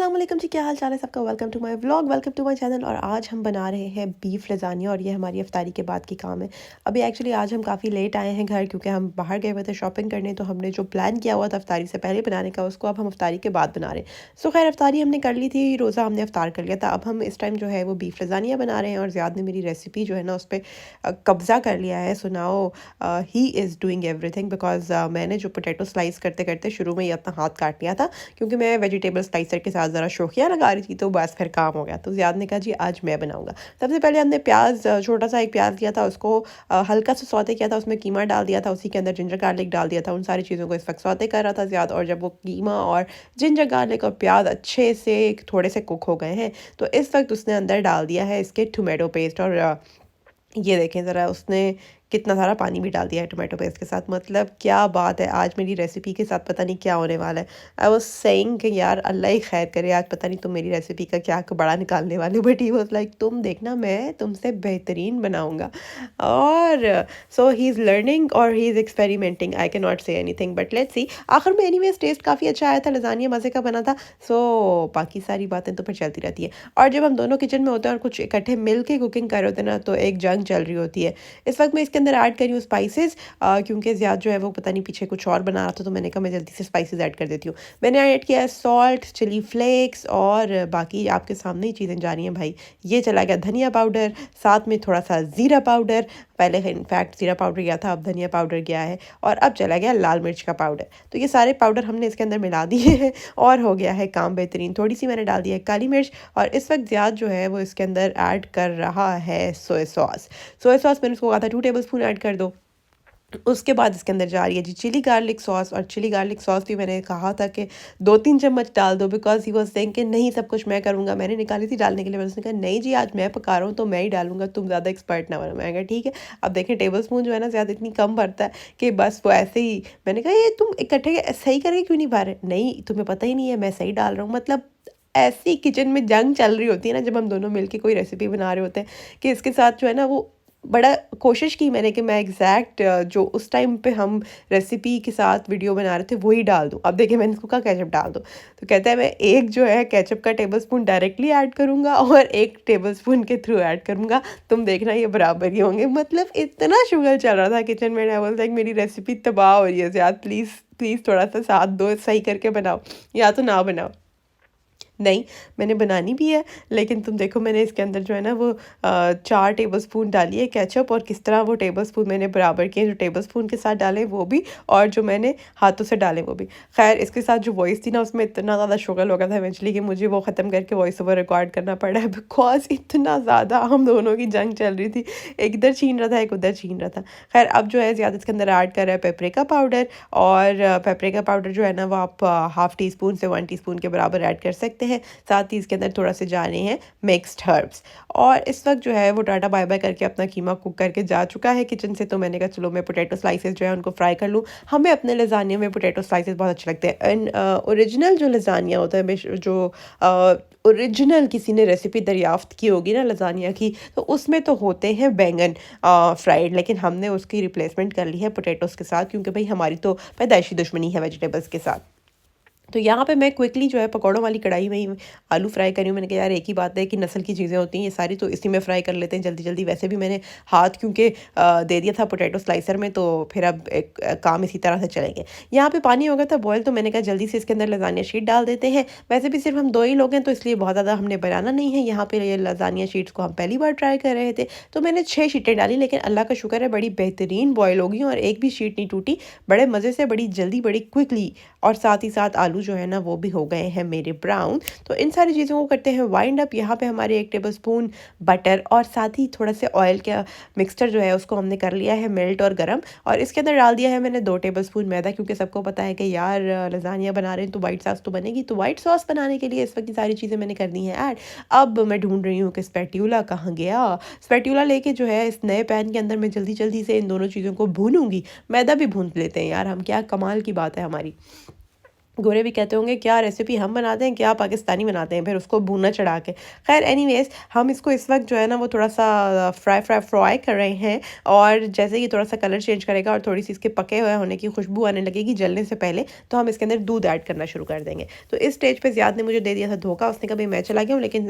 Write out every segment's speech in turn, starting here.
अस्सलाम वालेकुम जी, क्या हाल चाल है सबका। Welcome to my vlog, welcome to my channel. और आज हम बना रहे हैं बीफ लज़ानिया और ये हमारी इफ्तारी के बाद की काम है। अभी एक्चुअली आज हम काफ़ी लेट आए हैं घर, क्योंकि हम बाहर गए हुए थे शॉपिंग करने। तो हमने जो प्लान किया हुआ था इफ्तारी से पहले बनाने का, उसको अब हम इफ्तारी के बाद बना रहे हैं। सो खैर, इफ्तारी हमने कर ली थी, रोज़ा हमने इफ्तार कर लिया था। अब हम इस टाइम जो है वो बीफ लज़ानिया बना रहे हैं और ज़ियाद ने मेरी रेसिपी जो है ना उस पर कब्ज़ा कर लिया है। So now he is doing everything, because मैंने जो पोटैटो स्लाइस करते करते शुरू में ही अपना हाथ काट लिया था, क्योंकि मैं वेजिटेबल स्लाइसर के साथ ज़रा शौकिया लगा रही थी। तो बस फिर काम हो गया। तो ज़ियाद ने कहा जी आज मैं बनाऊंगा। सबसे पहले हमने प्याज, छोटा सा एक प्याज लिया था, उसको हल्का सा सौते किया था, उसमें कीमा डाल दिया था, उसी के अंदर जिंजर गार्लिक डाल दिया था। उन सारी चीज़ों को इस वक्त सौते कर रहा था ज़ियाद। और जब वो कीमा और जिंजर गार्लिक और प्याज अच्छे से थोड़े से कुक हो गए हैं, तो इस वक्त उसने अंदर डाल दिया है इसके टोमेटो पेस्ट। और ये देखें ज़रा, उसने कितना सारा पानी भी डाल दिया है टोमेटो पेस्ट के साथ। मतलब क्या बात है, आज मेरी रेसिपी के साथ पता नहीं क्या होने वाला है। आई वाज सेइंग कि यार अल्लाह ही खैर करे, आज पता नहीं तुम मेरी रेसिपी का क्या बड़ा निकालने वाले हो। बट ही वाज लाइक तुम देखना, मैं तुमसे बेहतरीन बनाऊंगा। और सो ही इज़ लर्निंग और he is experimenting. I can not say anything, but let's see. आखिर में एनीवेज टेस्ट काफ़ी अच्छा आया था, लज़ानिया मज़े का बना था। सो बाकी सारी बातें तो फिर चलती रहती है। और जब हम दोनों किचन में होते हैं और कुछ इकट्ठे मिल के कुकिंग कर रहे होते हैं ना, तो एक जंग चल रही होती है। इस वक्त मैं इसके अंदर ऐड करी हूँ स्पाइसेस, क्योंकि ज़्यादा जो है वो पता नहीं पीछे कुछ और बना रहा था, तो मैंने कहा मैं जल्दी से स्पाइसेस ऐड कर देती हूँ। मैंने ऐड किया है सॉल्ट, चिली फ्लेक्स, और बाकी आपके सामने ही चीज़ें जा रही हैं भाई। ये चला गया धनिया पाउडर, साथ में थोड़ा सा ज़ीरा पाउडर। पहले इनफैक्ट ज़ीरा पाउडर गया था, अब धनिया पाउडर गया है, और अब चला गया लाल मिर्च का पाउडर। तो ये सारे पाउडर हमने इसके अंदर मिला दिए हैं और हो गया है काम बेहतरीन। थोड़ी सी मैंने डाल दी है काली मिर्च, और इस वक्त ज़्यादा जो है वो इसके अंदर ऐड कर रहा है सोया सॉस। सोया सॉस मैंने उसको कहा था 2 टेबलस्पून ऐड कर दो। उसके बाद इसके अंदर जा रही है जी चिली गार्लिक सॉस। और चिली गार्लिक सॉस भी मैंने कहा था कि 2-3 चम्मच डाल दो, बिकॉज ही वाज सेइंग कि नहीं सब कुछ मैं करूँगा। मैंने निकाली थी डालने के लिए, मैंने उसने कहा नहीं जी आज मैं पका रहा हूँ तो मैं ही डालूंगा, तुम ज़्यादा एक्सपर्ट ना बनो। मैंने कहा ठीक है। अब देखें टेबल स्पून जो है ना ज़्यादा इतनी कम भरता है कि बस वो ऐसे ही। मैंने कहा ये तुम इकट्ठे सही करके क्यों नहीं भर रहे? नहीं तुम्हें पता ही नहीं है, मैं सही डाल रहा हूँ। मतलब ऐसी किचन में जंग चल रही होती है ना, जब हम दोनों मिलके कोई रेसिपी बना रहे होते हैं, कि इसके साथ जो है ना वो बड़ा कोशिश की मैंने कि मैं एग्जैक्ट जो उस टाइम पे हम रेसिपी के साथ वीडियो बना रहे थे वही डाल दूँ। अब देखिए मैंने इसको कहा केचप डाल दो, तो कहता है मैं एक जो है केचप का टेबलस्पून डायरेक्टली ऐड करूँगा और एक टेबलस्पून के थ्रू ऐड करूँगा, तुम देखना ये बराबर ही होंगे। मतलब इतना शुगर चल रहा था किचन में। आई वाज लाइक मेरी रेसिपी तबाह हो रही है ज़्यादा, प्लीज़ प्लीज़ थोड़ा सा साथ दो, सही करके बनाओ या तो ना बनाओ। नहीं, मैंने बनानी भी है, लेकिन तुम देखो मैंने इसके अंदर जो है ना वो 4 टेबलस्पून डाली है केचप, और किस तरह वो टेबलस्पून मैंने बराबर किए, जो टेबलस्पून के साथ डाले वो भी और जो मैंने हाथों से डाले वो भी। खैर इसके साथ जो वॉइस थी ना उसमें इतना ज़्यादा शुगर हो गया था इवेंचुअली कि मुझे वो ख़त्म करके वॉइस ओवर रिकॉर्ड करना पड़ा है, बिकॉज इतना ज़्यादा हम दोनों की जंग चल रही थी। एक इधर छीन रहा था, एक उधर छीन रहा था। खैर अब जो है ज़्यादा इसके अंदर ऐड कर रहा है पेपरिका पाउडर। और पेपरिका पाउडर जो है ना वो आप हाफ़ टी स्पून से 1 टीस्पून के बराबर ऐड कर सकते हैं। साथ ही इसके अंदर थोड़ा से जा रहे हैं मिक्स्ड हर्ब्स। और इस वक्त जो है वो टाटा बाय बाय करके अपना कीमा कुक करके जा चुका है किचन से। तो मैंने कहा चलो मैं पोटैटो स्लाइसेस जो है उनको फ्राई कर लूँ। हमें अपने लज़ानिया में पोटैटो स्लाइसेस बहुत अच्छे लगते हैं। एंड ओरिजिनल जो लज़ानिया होता है, जो ओरिजिनल किसी ने रेसिपी दरियाफ्त की होगी ना लज़ानिया की, तो उसमें तो होते हैं बैंगन फ्राइड, लेकिन हमने उसकी रिप्लेसमेंट कर ली है पोटैटोज़ के साथ, क्योंकि भाई हमारी तो पैदाइशी दुश्मनी है वेजिटेबल्स के साथ। तो यहाँ पे मैं क्विकली जो है पकौड़ों वाली कढ़ाई में ही आलू फ्राई करी हूँ। मैंने कहा यार एक ही बात है कि नस्ल की चीज़ें होती हैं ये सारी, तो इसी में फ्राई कर लेते हैं जल्दी जल्दी। वैसे भी मैंने हाथ क्योंकि दे दिया था पोटैटो स्लाइसर में, तो फिर अब एक काम इसी तरह से चलेंगे। यहाँ पे पानी हो गया था बॉयल, तो मैंने कहा जल्दी से इसके अंदर लज़ानिया शीट डाल देते हैं। वैसे भी सिर्फ हम 2 ही लोग हैं, तो इसलिए बहुत ज़्यादा हमने बनाना नहीं है। यहाँ पे ये लज़ानिया शीट्स को हम पहली बार ट्राई कर रहे थे, तो मैंने 6 शीटें डाली, लेकिन अल्लाह का शुक्र है बड़ी बेहतरीन बॉयल हो गई और एक भी शीट नहीं टूटी। बड़े मज़े से, बड़ी जल्दी, बड़ी क्विकली। और साथ ही साथ आलू जो है ना वो भी हो गए हैं मेरे ब्राउन। तो इन सारी चीज़ों को करते हैं वाइंड अप। यहाँ पे हमारे 1 टेबलस्पून बटर और साथ ही थोड़ा से ऑयल का मिक्सचर जो है उसको हमने कर लिया है मेल्ट और गरम। और इसके अंदर डाल दिया है मैंने 2 टेबलस्पून मैदा, क्योंकि सबको पता है कि यार लज़ानिया बना रहे हैं तो वाइट सॉस तो बनेगी। तो वाइट सॉस बनाने के लिए इस वक्त ये सारी चीज़ें मैंने कर दी हैं ऐड। अब मैं ढूंढ रही हूँ कि स्पैट्यूला कहाँ गया। स्पैट्यूला लेके जो है इस नए पैन के अंदर मैं जल्दी जल्दी से इन दोनों चीज़ों को भूनूंगी। मैदा भी भून लेते हैं यार हम, क्या कमाल की बात है हमारी। गोरे भी कहते होंगे क्या रेसिपी हम बनाते हैं, क्या पाकिस्तानी बनाते हैं, फिर उसको भूना चढ़ा के। खैर एनीवेज़ हम इसको इस वक्त जो है ना वो थोड़ा सा फ्राई कर रहे हैं, और जैसे ही थोड़ा सा कलर चेंज करेगा और थोड़ी सी इसके पके हुए होने की खुशबू आने लगेगी जलने से पहले, तो हम इसके अंदर दूध ऐड करना शुरू कर देंगे। तो इस स्टेज पे ज़ियाद ने मुझे दे दिया था धोखा, उसने कहा भाई मैं चला गया हूँ, लेकिन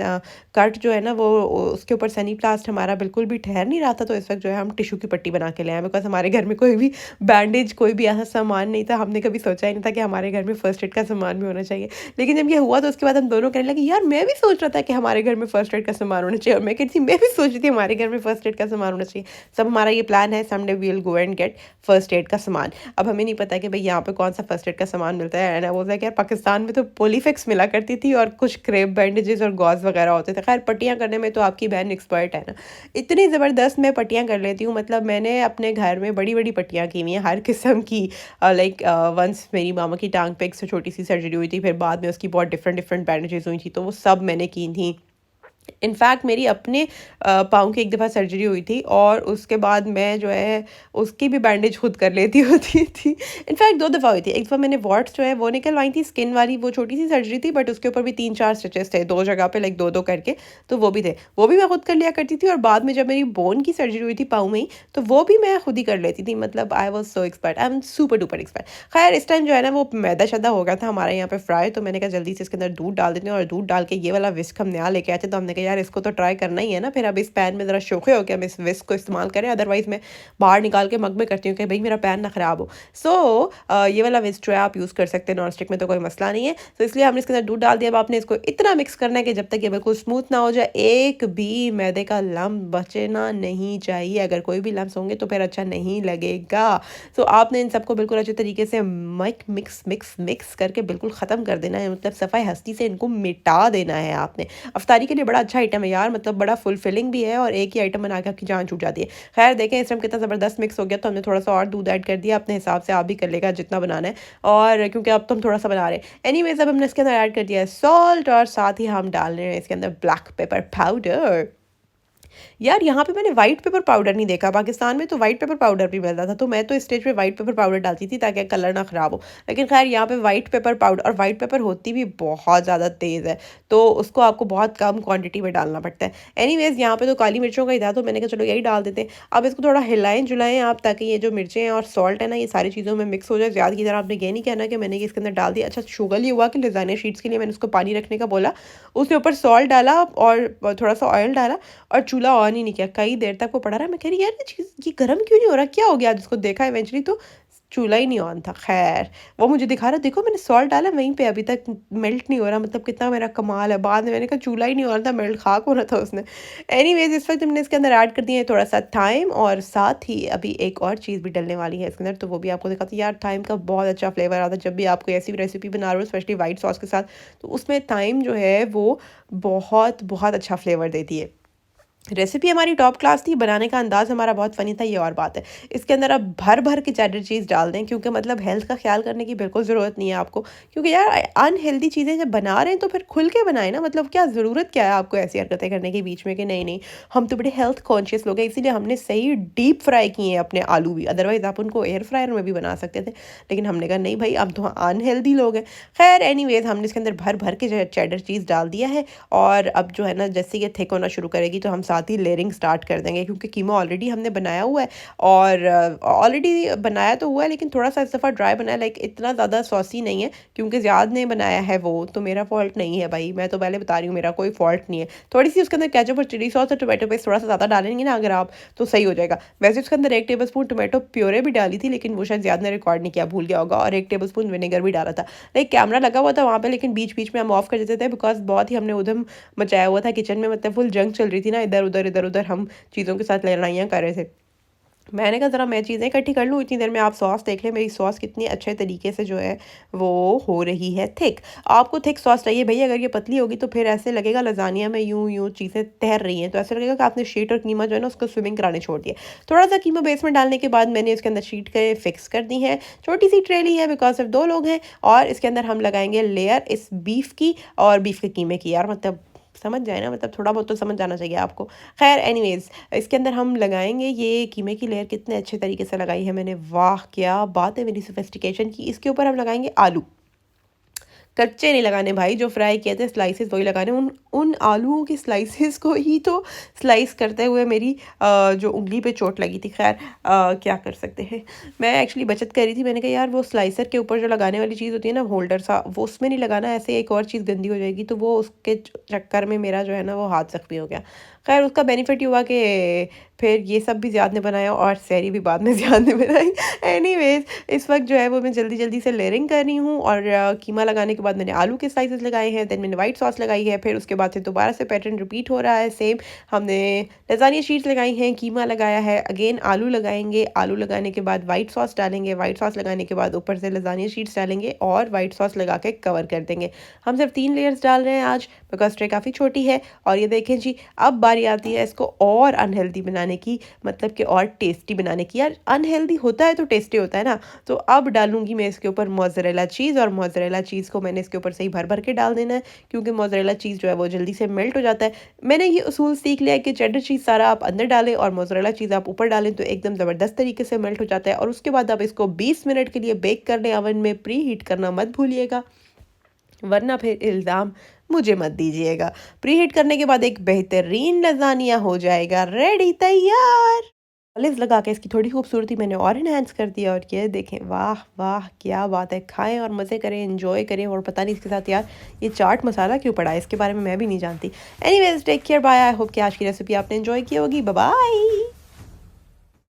कट जो है ना वो उसके ऊपर सनी प्लास्ट हमारा बिल्कुल भी ठहर नहीं रहा था। तो इस वक्त जो है हम टिशू की पट्टी बना के ले आए, बिकॉज हमारे घर में कोई भी बैंडेज कोई भी ऐसा सामान नहीं था। हमने कभी सोचा ही नहीं था कि हमारे घर में फर्स्ट एड का सामान भी होना चाहिए। लेकिन जब ये हुआ तो उसके बाद हम दोनों कहने लगे यार मैं भी सोच रहा था कि हमारे घर में फर्स्ट एड का सामान होना चाहिए, और मैं कहती थी मैं भी सोच रही थी हमारे घर में फर्स्ट एड का सामान होना चाहिए। सब हमारा ये प्लान है, someday we will go and get first aid का सामान। अब हमें नहीं पता कि भाई यहाँ पे कौन सा फर्स्ट एड का सामान मिलता है। एंड वो यार पाकिस्तान में तो पोलीफिक्स मिला करती थी और कुछ क्रेप बैंडेजेस और गॉज वगैरह होते थे। खैर पट्टियाँ करने में तो आपकी बहन एक्सपर्ट है ना, इतनी ज़बरदस्त मैं पट्टियाँ कर लेती हूँ। मतलब मैंने अपने घर में बड़ी बड़ी पट्टियाँ की हुई हैं हर किस्म की। लाइक वंस मेरी मामा की टांग पे एक से छोटी सी सर्जरी हुई थी, फिर बाद में उसकी बहुत डिफरेंट डिफरेंट बैंडेजेस हुई थी, तो वो सब मैंने की थी। इनफैक्ट मेरी अपने पाँव की एक दफ़ा सर्जरी हुई थी, और उसके बाद मैं जो है उसकी भी बैंडेज खुद कर लेती होती थी। इनफैक्ट 2 दफ़ा हुई थी। एक दफ़ा मैंने वॉट्स जो है वो निकलवाई थी, स्किन वाली वो छोटी सी सर्जरी थी, बट उसके ऊपर भी 3-4 स्टिचेस थे 2 जगह पे, लाइक 2-2 करके, तो वो भी थे। वो भी मैं खुद कर लिया करती थी, और बाद में जब मेरी बोन की सर्जरी हुई थी पाँव में ही, तो वो भी मैं खुद ही कर लेती थी। मतलब I was so expert, I am super duper expert. खैर इस टाइम जो है ना वो मैदा-शैदा हो गया था हमारे यहाँ पे फ्राई, तो मैंने कहा जल्दी से इसके अंदर दूध डाल देते हैं, और दूध डाल के ये वाला विस्क हम नया लेके आए थे, तो हमने कहा यार इसको तो ट्राई करना ही है ना। फिर अब इस पैन में ज़रा शोखे हो के हम इस विस्क को इस्तेमाल करें, अदरवाइज़ मैं बाहर निकाल के मग में करती हूँ कि भाई मेरा पैन ना ख़राब हो। सो ये वाला विस्क जो है आप यूज़ कर सकते हैं, नॉन स्टिक में तो कोई मसला नहीं है। तो इसलिए हमने इसके अंदर दूध डाल दिया। अब आपने इसको इतना मिक्स करना है कि जब तक ये बिल्कुल स्मूथ ना हो जाए, एक भी मैदे का लम्ब बचना नहीं चाहिए। अगर कोई भी लम्स होंगे तो फिर अच्छा नहीं लगेगा। तो आपने इन सबको बिल्कुल अच्छे तरीके से मिक्स मिक्स मिक्स करके बिल्कुल ख़त्म कर देना है, मतलब सफ़ाई हस्ती से इनको मिटा देना है आपने। अफ्तारी के लिए बड़ा अच्छा आइटम है यार, मतलब बड़ा फुलफिलिंग भी है, और एक ही आइटम बना के आपकी जान छूट जाती है। खैर देखें इस टाइम कितना ज़बरदस्त मिक्स हो गया, तो हमने थोड़ा सा और दूध ऐड कर दिया। अपने हिसाब से आप भी कर लेगा जितना बनाना है, और क्योंकि अब तो हम थोड़ा सा बना रहे हैं। एनीवेज अब हमने इसके अंदर ऐड कर दिया है सॉल्ट, और साथ ही हम डाल रहे हैं इसके अंदर ब्लैक पेपर पाउडर। यार यहाँ पे मैंने व्हाइट पेपर पाउडर नहीं देखा, पाकिस्तान में तो व्हाइट पेपर पाउडर भी मिलता था, तो मैं तो इस स्टेज पे व्हाइट पेपर पाउडर डालती थी ताकि कलर ना ख़राब हो। लेकिन खैर यहाँ पे व्हाइट पेपर पाउडर, और व्हाइट पेपर होती भी बहुत ज़्यादा तेज़ है, तो उसको आपको बहुत कम क्वान्टिटी में डालना पड़ता है। एनीवेज यहाँ पे तो काली मिर्चों का ही था, तो मैंने कहा चलो यही डाल देते हैं। अब इसको थोड़ा हिलाएं जुलाएं आप, ताकि ये जो मिर्चें हैं और सॉल्ट है ना ये सारी चीज़ों में मिक्स हो जाए। ज़्यादा की तरह आपने ये नहीं कहना कि मैंने ये इसके अंदर डाल दिया। अच्छा शुगर ये हुआ कि लजानिया शीट्स के लिए मैंने उसको पानी रखने का बोला, उसके ऊपर सॉल्ट डाला और थोड़ा सा ऑयल डाला, और चूल्हा ऑन ही नहीं किया। कई देर तक वो पड़ा रहा। मैं कह रही यार ये चीज़ ये गर्म क्यों नहीं हो रहा, क्या हो गया? जिसको देखा इवेंचुअली तो चूल्हा ही नहीं ऑन था। खैर वो मुझे दिखा रहा देखो मैंने सॉल्ट डाला वहीं पे, अभी तक मेल्ट नहीं हो रहा, मतलब कितना मेरा कमाल है। बाद में मैंने कहा चूल्हा ही नहीं हो रहा था, मेल्ट खाक हो रहा था उसने। एनीवेज इस वक्त हमने इसके अंदर ऐड कर दिया है थोड़ा सा टाइम, और साथ ही अभी एक और चीज़ भी डलने वाली है इसके अंदर, तो वो भी आपको दिखाती है। यार टाइम का बहुत अच्छा फ्लेवर आता है जब भी आप कोई ऐसी रेसिपी बना रहे हो, स्पेशली वाइट सॉस के साथ, तो उसमें टाइम जो है वो बहुत बहुत अच्छा फ्लेवर देती है। रेसिपी हमारी टॉप क्लास थी, बनाने का अंदाज़ हमारा बहुत फ़नी था, ये और बात है। इसके अंदर आप भर भर के चेडर चीज़ डाल दें, क्योंकि मतलब हेल्थ का ख्याल करने की बिल्कुल ज़रूरत नहीं है आपको, क्योंकि यार अनहेल्दी चीज़ें जब बना रहे हैं तो फिर खुल के बनाएं ना। मतलब क्या ज़रूरत क्या है आपको ऐसी हरकतें करने के बीच में कि नहीं नहीं हम तो बड़े हेल्थ कॉन्शियस लोग हैं, इसीलिए हमने सही डीप फ्राई किए हैं अपने आलू भी। अदरवाइज़ आप उनको एयर फ्रायर में भी बना सकते थे, लेकिन हमने कहा नहीं भाई हम तो अनहेल्दी लोग हैं। खैर एनीवेज हमने इसके अंदर भर भर के चेडर चीज़ डाल दिया है, और अब जो है ना जैसे ये थिक होना शुरू करेगी तो हम साथ ही लेयरिंग स्टार्ट कर देंगे, क्योंकि कीमा ऑलरेडी हमने बनाया हुआ है, और ऑलरेडी बनाया तो हुआ है, लेकिन थोड़ा सा इस दफ़ा ड्राई बनाया, लाइक इतना ज़्यादा सॉसी नहीं है, क्योंकि ज़्यादा ने बनाया है वो, तो मेरा फॉल्ट नहीं है भाई, मैं तो पहले बता रही हूँ मेरा कोई फॉल्ट नहीं है। थोड़ी सी उसके अंदर केचप और चिली सॉस और टोमेटो पेस्ट थोड़ा सा ज़्यादा डालेंगे ना अगर आप, तो सही हो जाएगा। वैसे उसके अंदर 1 टेबल स्पून टोमेटो प्योरे भी डाली थी, लेकिन वो शायद ज़्यादा ने रिकॉर्ड नहीं किया, भूल गया होगा, और 1 टेबल स्पून विनेगर भी डाला था। लाइक कैमरा लगा हुआ था वहाँ पे, लेकिन बीच बीच में हम ऑफ कर देते थे, बिकॉज बहुत ही हमने उधम मचाया हुआ था किचन में, मतलब फुल जंग चल रही थी ना, इधर उधर हम चीज़ों के साथ लड़ाइयाँ कर रहे थे। मैंने कहा ज़रा मैं चीज़ें इकट्ठी कर लूँ, इतनी देर में आप सॉस देख लें मेरी सॉस कितनी अच्छे तरीके से जो है वो हो रही है थिक। आपको थिक सॉस चाहिए भैया, अगर ये पतली होगी तो फिर ऐसे लगेगा लजानिया में यूं यूं चीज़ें तैर रही हैं, तो ऐसे लगेगा कि आपने शीट और कीमा जो है ना उसको स्विमिंग कराने छोड़ दिया। थोड़ा सा कीमा बेस में डालने के बाद मैंने इसके अंदर शीट के फिक्स कर दी है। छोटी सी ट्रे ली है बिकॉज सिर्फ 2 लोग हैं, और इसके अंदर हम लगाएंगे लेयर इस बीफ की और बीफ के कीमे की। यार मतलब समझ जाए ना, मतलब थोड़ा बहुत तो समझ जाना चाहिए आपको। खैर एनीवेज इसके अंदर हम लगाएंगे ये कीमे की लेयर, कितने अच्छे तरीके से लगाई है मैंने, वाह क्या बात है मेरी सोफिस्टिकेशन की। इसके ऊपर हम लगाएंगे आलू। कच्चे नहीं लगाने भाई, जो फ्राई किए थे स्लाइसेस वही लगाने। उन उन आलूओं के स्लाइसेस को ही तो स्लाइस करते हुए मेरी जो उंगली पे चोट लगी थी। खैर क्या कर सकते हैं। मैं एक्चुअली बचत कर रही थी, मैंने कहा यार वो स्लाइसर के ऊपर जो लगाने वाली चीज़ होती है ना, होल्डर सा, वो उसमें नहीं लगाना, ऐसे एक और चीज़ गंदी हो जाएगी। तो वो उसके चक्कर में मेरा जो है ना वो हाथ ज़ख्मी हो गया। खैर उसका बेनिफिट ये हुआ कि फिर ये सब भी ज़ियाद ने बनाया और सहरी भी बाद में ज़ियाद ने बनाई। एनीवेज़ इस वक्त जो है वो मैं जल्दी जल्दी से लेयरिंग कर रही हूँ, और कीमा लगाने के बाद मैंने आलू के स्लाइसेस लगाए हैं, देन मैंने वाइट सॉस लगाई है, फिर उसके बाद से दोबारा से पैटर्न रिपीट हो रहा है सेम। हमने लज़ानिया शीट्स लगाई हैं, कीमा लगाया है, अगेन आलू लगाएंगे, आलू लगाने के बाद वाइट सॉस डालेंगे, वाइट सॉस लगाने के बाद ऊपर से लज़ानिया शीट्स डालेंगे और वाइट सॉस लगा के कवर कर देंगे। हम सिर्फ 3 लेयर्स डाल रहे हैं आज, बिकॉज ट्रे काफ़ी छोटी है। और ये देखें जी, अब बारी आती है इसको और अनहेल्दी बनाने की, मतलब कि और टेस्टी बनाने की। यार अनहेल्दी होता है तो टेस्टी होता है ना। तो अब डालूंगी मैं इसके ऊपर मोज़रेला चीज़, और मोज़रेला चीज़ को मैंने इसके ऊपर से ही भर भर के डाल देना है, क्योंकि मोज़रेला चीज़ जो है वो जल्दी से मेल्ट हो जाता है। मैंने ये उसूल सीख लिया है कि चेडर चीज़ सारा आप अंदर डालें और मोज़रेला चीज़ आप ऊपर डालें तो एकदम ज़बरदस्त तरीके से मेल्ट हो जाता है। और उसके बाद आप इसको 20 मिनट के लिए बेक कर लें ओवन में। प्री हीट करना मत भूलिएगा, वरना फिर इल्ज़ाम मुझे मत दीजिएगा। प्री हीट करने के बाद एक बेहतरीन लज़ानिया हो जाएगा रेडी, तैयार। ऑलिव्स लगा के इसकी थोड़ी खूबसूरती मैंने और इन्हांस कर दिया, और ये देखें, वाह वाह क्या बात है। खाएं और मज़े करें, एंजॉय करें। और पता नहीं इसके साथ यार ये चाट मसाला क्यों पड़ा है, इसके बारे में मैं भी नहीं जानती। Anyways take care, bye. I hope कि आज की रेसिपी आपने एंजॉय की होगी। Bye bye.